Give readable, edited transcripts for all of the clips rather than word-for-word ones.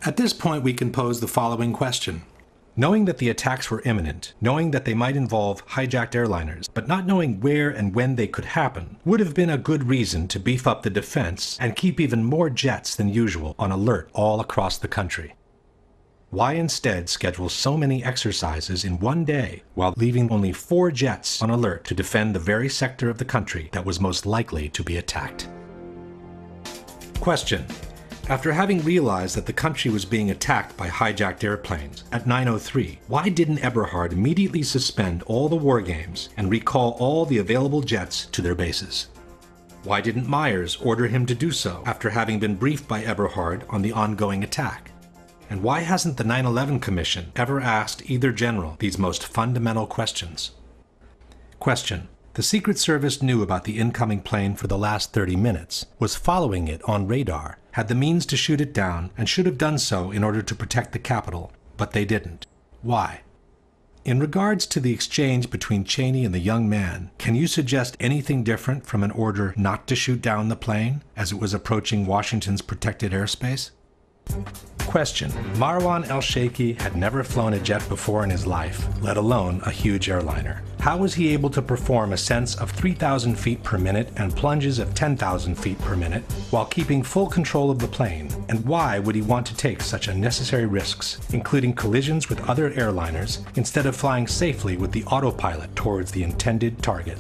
At this point, we can pose the following question. Knowing that the attacks were imminent, knowing that they might involve hijacked airliners, but not knowing where and when they could happen, would have been a good reason to beef up the defense and keep even more jets than usual on alert all across the country. Why instead schedule so many exercises in one day while leaving only 4 jets on alert to defend the very sector of the country that was most likely to be attacked? Question. After having realized that the country was being attacked by hijacked airplanes at 9:03, why didn't Eberhard immediately suspend all the war games and recall all the available jets to their bases? Why didn't Myers order him to do so after having been briefed by Eberhard on the ongoing attack? And why hasn't the 9/11 Commission ever asked either general these most fundamental questions? Question. The Secret Service knew about the incoming plane for the last 30 minutes, was following it on radar, had the means to shoot it down, and should have done so in order to protect the Capitol, but they didn't. Why? In regards to the exchange between Cheney and the young man, can you suggest anything different from an order not to shoot down the plane as it was approaching Washington's protected airspace? Question. Marwan el-Sheikhi had never flown a jet before in his life, let alone a huge airliner. How was he able to perform ascents of 3,000 feet per minute and plunges of 10,000 feet per minute while keeping full control of the plane? And why would he want to take such unnecessary risks, including collisions with other airliners, instead of flying safely with the autopilot towards the intended target?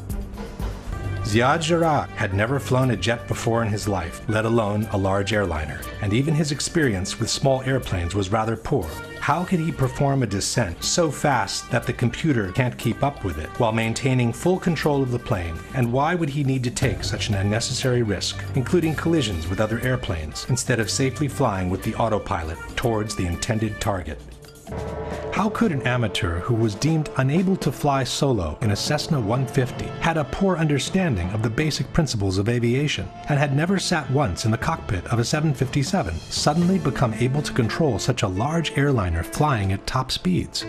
Ziad Jarrah had never flown a jet before in his life, let alone a large airliner, and even his experience with small airplanes was rather poor. How could he perform a descent so fast that the computer can't keep up with it while maintaining full control of the plane, and why would he need to take such an unnecessary risk, including collisions with other airplanes, instead of safely flying with the autopilot towards the intended target? How could an amateur who was deemed unable to fly solo in a Cessna 150, had a poor understanding of the basic principles of aviation, and had never sat once in the cockpit of a 757, suddenly become able to control such a large airliner flying at top speeds?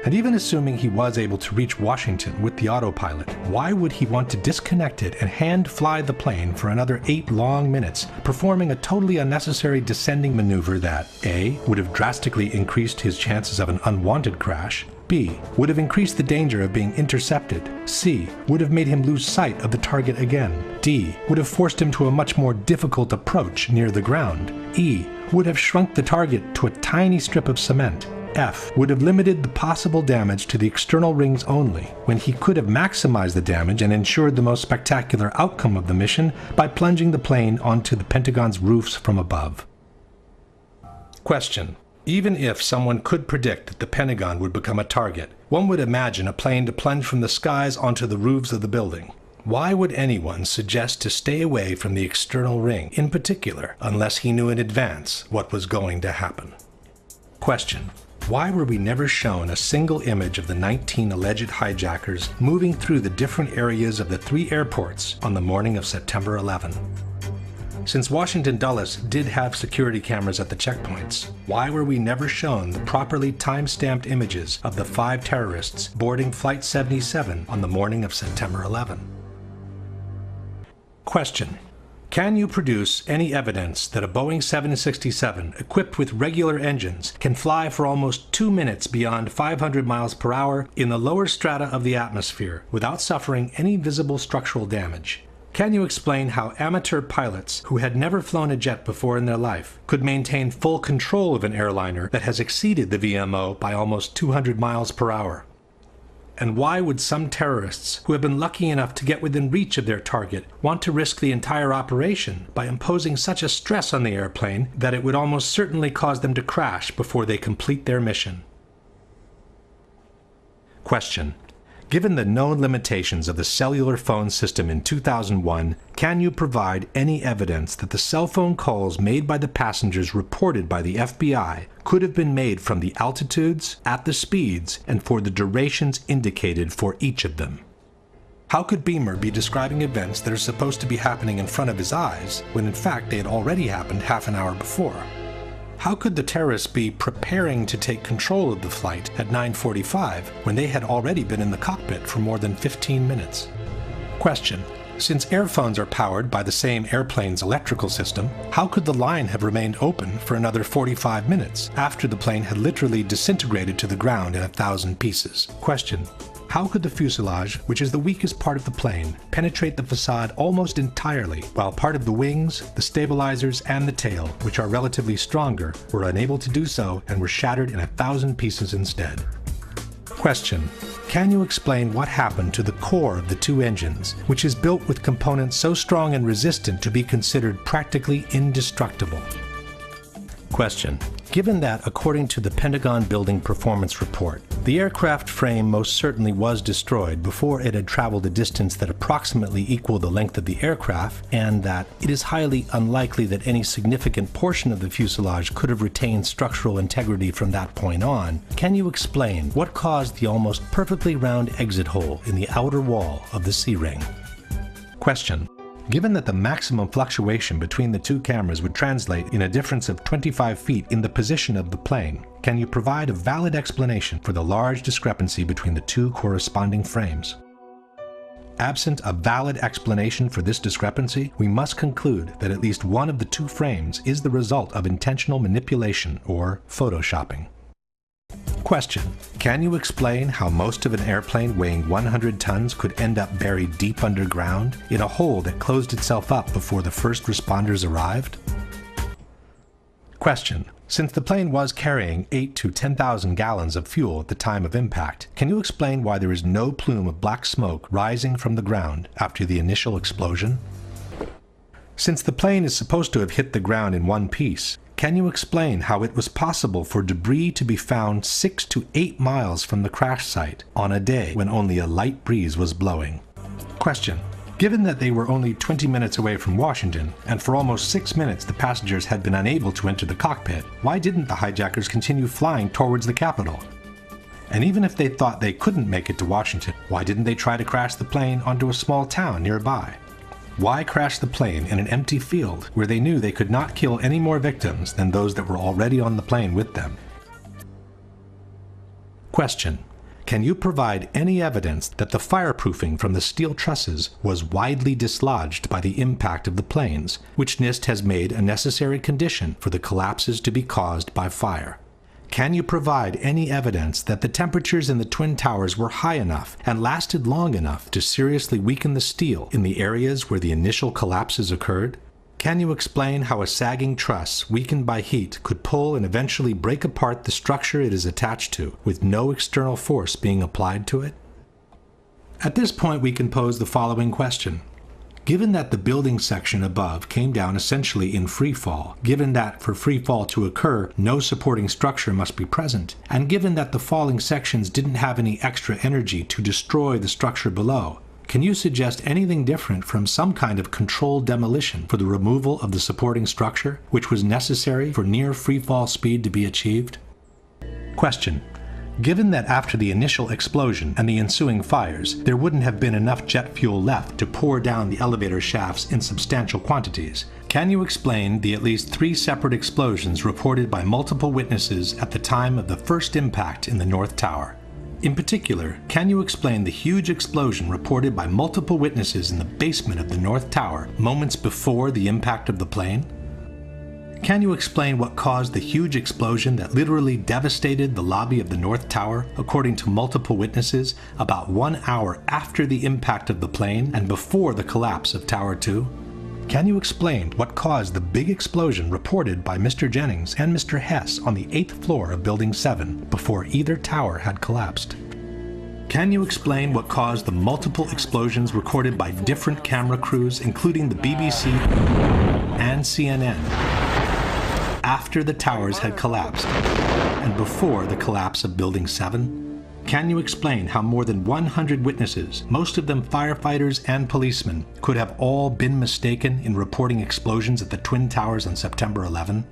And even assuming he was able to reach Washington with the autopilot, why would he want to disconnect it and hand fly the plane for another 8 long minutes, performing a totally unnecessary descending maneuver that A. would have drastically increased his chances of an unwanted crash, B. would have increased the danger of being intercepted, C. would have made him lose sight of the target again, D. would have forced him to a much more difficult approach near the ground, E. would have shrunk the target to a tiny strip of cement, F. would have limited the possible damage to the external rings only, when he could have maximized the damage and ensured the most spectacular outcome of the mission by plunging the plane onto the Pentagon's roofs from above. Question. Even if someone could predict that the Pentagon would become a target, one would imagine a plane to plunge from the skies onto the roofs of the building. Why would anyone suggest to stay away from the external ring, in particular, unless he knew in advance what was going to happen? Question. Why were we never shown a single image of the 19 alleged hijackers moving through the different areas of the 3 airports on the morning of September 11? Since Washington Dulles did have security cameras at the checkpoints, why were we never shown the properly time-stamped images of the 5 terrorists boarding Flight 77 on the morning of September 11? Question. Can you produce any evidence that a Boeing 767 equipped with regular engines can fly for almost 2 minutes beyond 500 miles per hour in the lower strata of the atmosphere without suffering any visible structural damage? Can you explain how amateur pilots who had never flown a jet before in their life could maintain full control of an airliner that has exceeded the VMO by almost 200 miles per hour? And why would some terrorists who have been lucky enough to get within reach of their target want to risk the entire operation by imposing such a stress on the airplane that it would almost certainly cause them to crash before they complete their mission? Question. Given the known limitations of the cellular phone system in 2001, can you provide any evidence that the cell phone calls made by the passengers reported by the FBI could have been made from the altitudes, at the speeds, and for the durations indicated for each of them? How could Beamer be describing events that are supposed to be happening in front of his eyes, when in fact they had already happened half an hour before? How could the terrorists be preparing to take control of the flight at 9:45 when they had already been in the cockpit for more than 15 minutes? Question. Since airphones are powered by the same airplane's electrical system, how could the line have remained open for another 45 minutes after the plane had literally disintegrated to the ground in 1,000 pieces? Question: how could the fuselage, which is the weakest part of the plane, penetrate the facade almost entirely, while part of the wings, the stabilizers, and the tail, which are relatively stronger, were unable to do so and were shattered in 1,000 pieces instead? Question: can you explain what happened to the core of the two engines, which is built with components so strong and resistant to be considered practically indestructible? Question: given that, according to the Pentagon Building Performance Report, the aircraft frame most certainly was destroyed before it had traveled a distance that approximately equaled the length of the aircraft, and that it is highly unlikely that any significant portion of the fuselage could have retained structural integrity from that point on, can you explain what caused the almost perfectly round exit hole in the outer wall of the C-ring? Question: given that the maximum fluctuation between the two cameras would translate in a difference of 25 feet in the position of the plane, can you provide a valid explanation for the large discrepancy between the two corresponding frames? Absent a valid explanation for this discrepancy, we must conclude that at least one of the two frames is the result of intentional manipulation or photoshopping. Question: can you explain how most of an airplane weighing 100 tons could end up buried deep underground in a hole that closed itself up before the first responders arrived? Question: since the plane was carrying 8,000 to 10,000 gallons of fuel at the time of impact, can you explain why there is no plume of black smoke rising from the ground after the initial explosion? Since the plane is supposed to have hit the ground in one piece, can you explain how it was possible for debris to be found 6 to 8 miles from the crash site on a day when only a light breeze was blowing? Question: given that they were only 20 minutes away from Washington, and for almost 6 minutes the passengers had been unable to enter the cockpit, why didn't the hijackers continue flying towards the Capitol? And even if they thought they couldn't make it to Washington, why didn't they try to crash the plane onto a small town nearby? Why crash the plane in an empty field where they knew they could not kill any more victims than those that were already on the plane with them? Question: can you provide any evidence that the fireproofing from the steel trusses was widely dislodged by the impact of the planes, which NIST has made a necessary condition for the collapses to be caused by fire? Can you provide any evidence that the temperatures in the Twin Towers were high enough and lasted long enough to seriously weaken the steel in the areas where the initial collapses occurred? Can you explain how a sagging truss, weakened by heat, could pull and eventually break apart the structure it is attached to, with no external force being applied to it? At this point, we can pose the following question. Given that the building section above came down essentially in free fall, given that for free fall to occur, no supporting structure must be present, and given that the falling sections didn't have any extra energy to destroy the structure below, can you suggest anything different from some kind of controlled demolition for the removal of the supporting structure, which was necessary for near free fall speed to be achieved? Question: given that after the initial explosion and the ensuing fires, there wouldn't have been enough jet fuel left to pour down the elevator shafts in substantial quantities, can you explain the at least 3 separate explosions reported by multiple witnesses at the time of the first impact in the North Tower? In particular, can you explain the huge explosion reported by multiple witnesses in the basement of the North Tower moments before the impact of the plane? Can you explain what caused the huge explosion that literally devastated the lobby of the North Tower, according to multiple witnesses, about 1 hour after the impact of the plane and before the collapse of Tower 2? Can you explain what caused the big explosion reported by Mr. Jennings and Mr. Hess on the 8th floor of Building 7 before either tower had collapsed? Can you explain what caused the multiple explosions recorded by different camera crews, including the BBC and CNN, after the towers had collapsed and before the collapse of Building 7? Can you explain how more than 100 witnesses, most of them firefighters and policemen, could have all been mistaken in reporting explosions at the Twin Towers on September 11?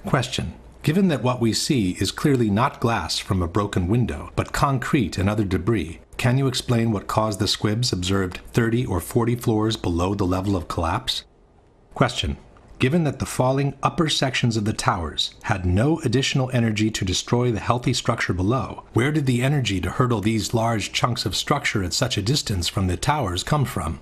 Question: given that what we see is clearly not glass from a broken window, but concrete and other debris, can you explain what caused the squibs observed 30 or 40 floors below the level of collapse? Question: given that the falling upper sections of the towers had no additional energy to destroy the healthy structure below, where did the energy to hurtle these large chunks of structure at such a distance from the towers come from?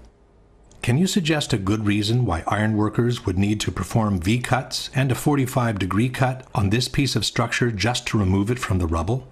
Can you suggest a good reason why ironworkers would need to perform V-cuts and a 45-degree cut on this piece of structure just to remove it from the rubble?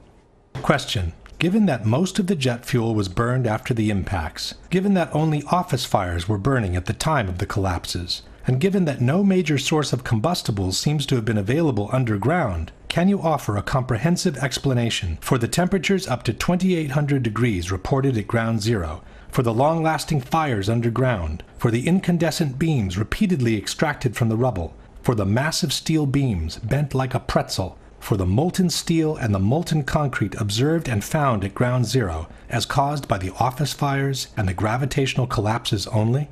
Question. Given that most of the jet fuel was burned after the impacts, given that only office fires were burning at the time of the collapses, and given that no major source of combustibles seems to have been available underground, can you offer a comprehensive explanation for the temperatures up to 2,800 degrees reported at ground zero, for the long-lasting fires underground, for the incandescent beams repeatedly extracted from the rubble, for the massive steel beams bent like a pretzel, for the molten steel and the molten concrete observed and found at ground zero as caused by the office fires and the gravitational collapses only?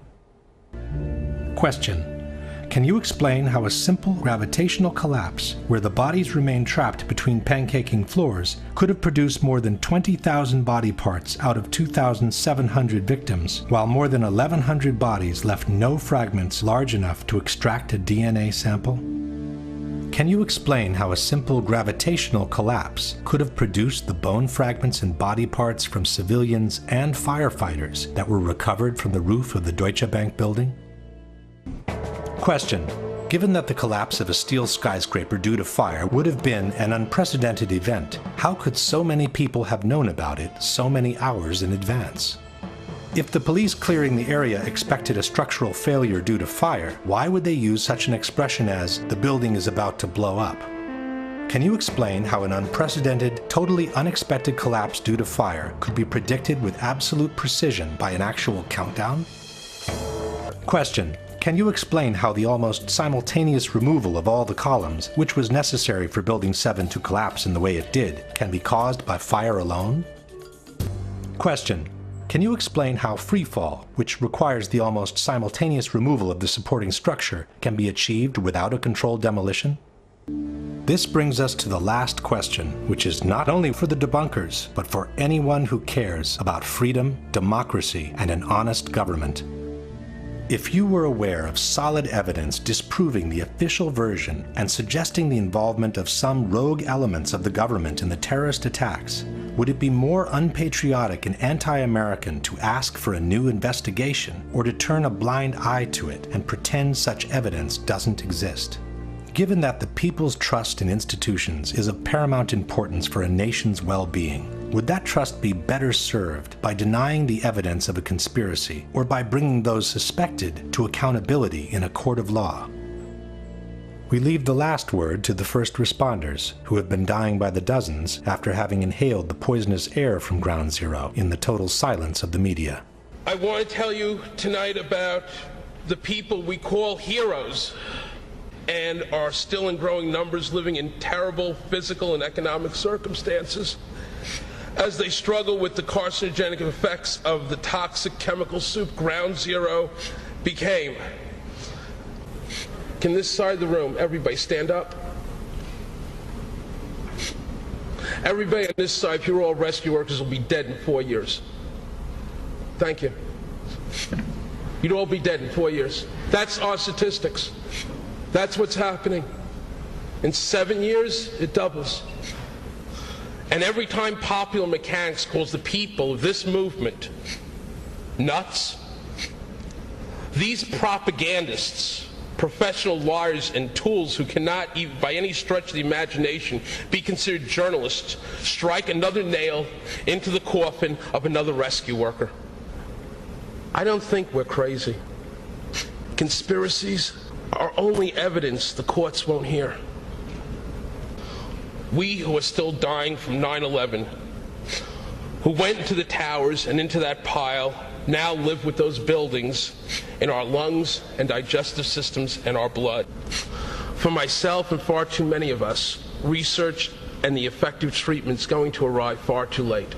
Question. Can you explain how a simple gravitational collapse, where the bodies remain trapped between pancaking floors, could have produced more than 20,000 body parts out of 2,700 victims, while more than 1,100 bodies left no fragments large enough to extract a DNA sample? Can you explain how a simple gravitational collapse could have produced the bone fragments and body parts from civilians and firefighters that were recovered from the roof of the Deutsche Bank building? Question. Given that the collapse of a steel skyscraper due to fire would have been an unprecedented event, how could so many people have known about it so many hours in advance? If the police clearing the area expected a structural failure due to fire, why would they use such an expression as, "the building is about to blow up"? Can you explain how an unprecedented, totally unexpected collapse due to fire could be predicted with absolute precision by an actual countdown? Question. Can you explain how the almost simultaneous removal of all the columns, which was necessary for Building 7 to collapse in the way it did, can be caused by fire alone? Question. Can you explain how freefall, which requires the almost simultaneous removal of the supporting structure, can be achieved without a controlled demolition? This brings us to the last question, which is not only for the debunkers, but for anyone who cares about freedom, democracy, and an honest government. If you were aware of solid evidence disproving the official version and suggesting the involvement of some rogue elements of the government in the terrorist attacks, would it be more unpatriotic and anti-American to ask for a new investigation or to turn a blind eye to it and pretend such evidence doesn't exist? Given that the people's trust in institutions is of paramount importance for a nation's well-being, would that trust be better served by denying the evidence of a conspiracy or by bringing those suspected to accountability in a court of law? We leave the last word to the first responders, who have been dying by the dozens after having inhaled the poisonous air from Ground Zero in the total silence of the media. I want to tell you tonight about the people we call heroes and are still in growing numbers living in terrible physical and economic circumstances as they struggle with the carcinogenic effects of the toxic chemical soup Ground Zero became. Can this side of the room, everybody stand up? Everybody on this side, if you're all rescue workers, will be dead in 4 years. Thank you. You'd all be dead in 4 years. That's our statistics. That's what's happening. In 7 years, it doubles. And every time Popular Mechanics calls the people of this movement nuts, these propagandists, professional liars and tools who cannot, even by any stretch of the imagination, be considered journalists, strike another nail into the coffin of another rescue worker. I don't think we're crazy. Conspiracies are only evidence the courts won't hear. We who are still dying from 9/11, who went into the towers and into that pile, now live with those buildings in our lungs and digestive systems and our blood. For myself and far too many of us, research and the effective treatment's going to arrive far too late.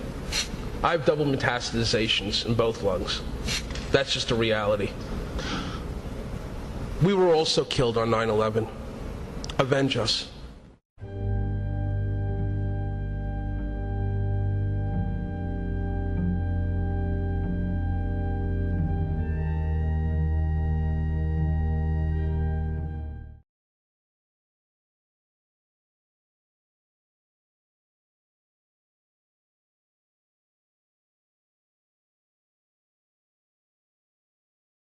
I have double metastasizations in both lungs. That's just a reality. We were also killed on 9/11. Avenge us.